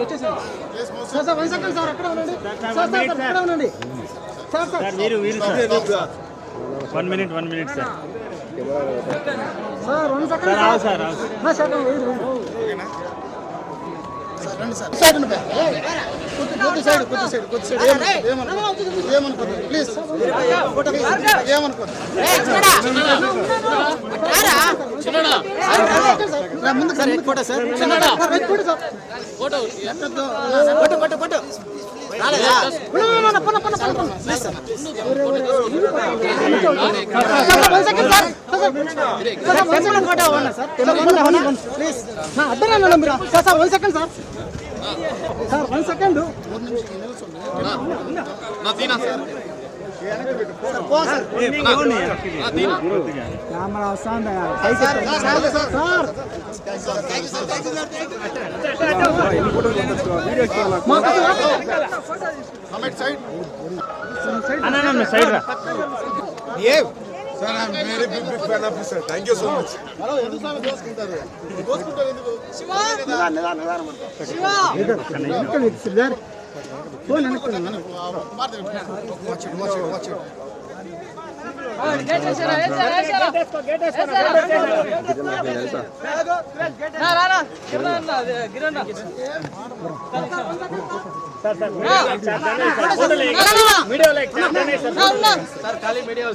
Sir 1 second sir అక్కడ ఉండండి sir అక్కడ ఉండండి సార్ వీరు 1 minute sir sir 1 second sir నా సెకండ్ రండి సార్ సైడ్ ఉండండి కొద్ది సైడ్ ఏమనుకోదు ప్లీజ్ ఏమనుకోదు ముందుకు sir photo sir photo camera వస్తుంది సైడ్ రా Sir, I'm very big fan of you, sir. Thank you so much. Media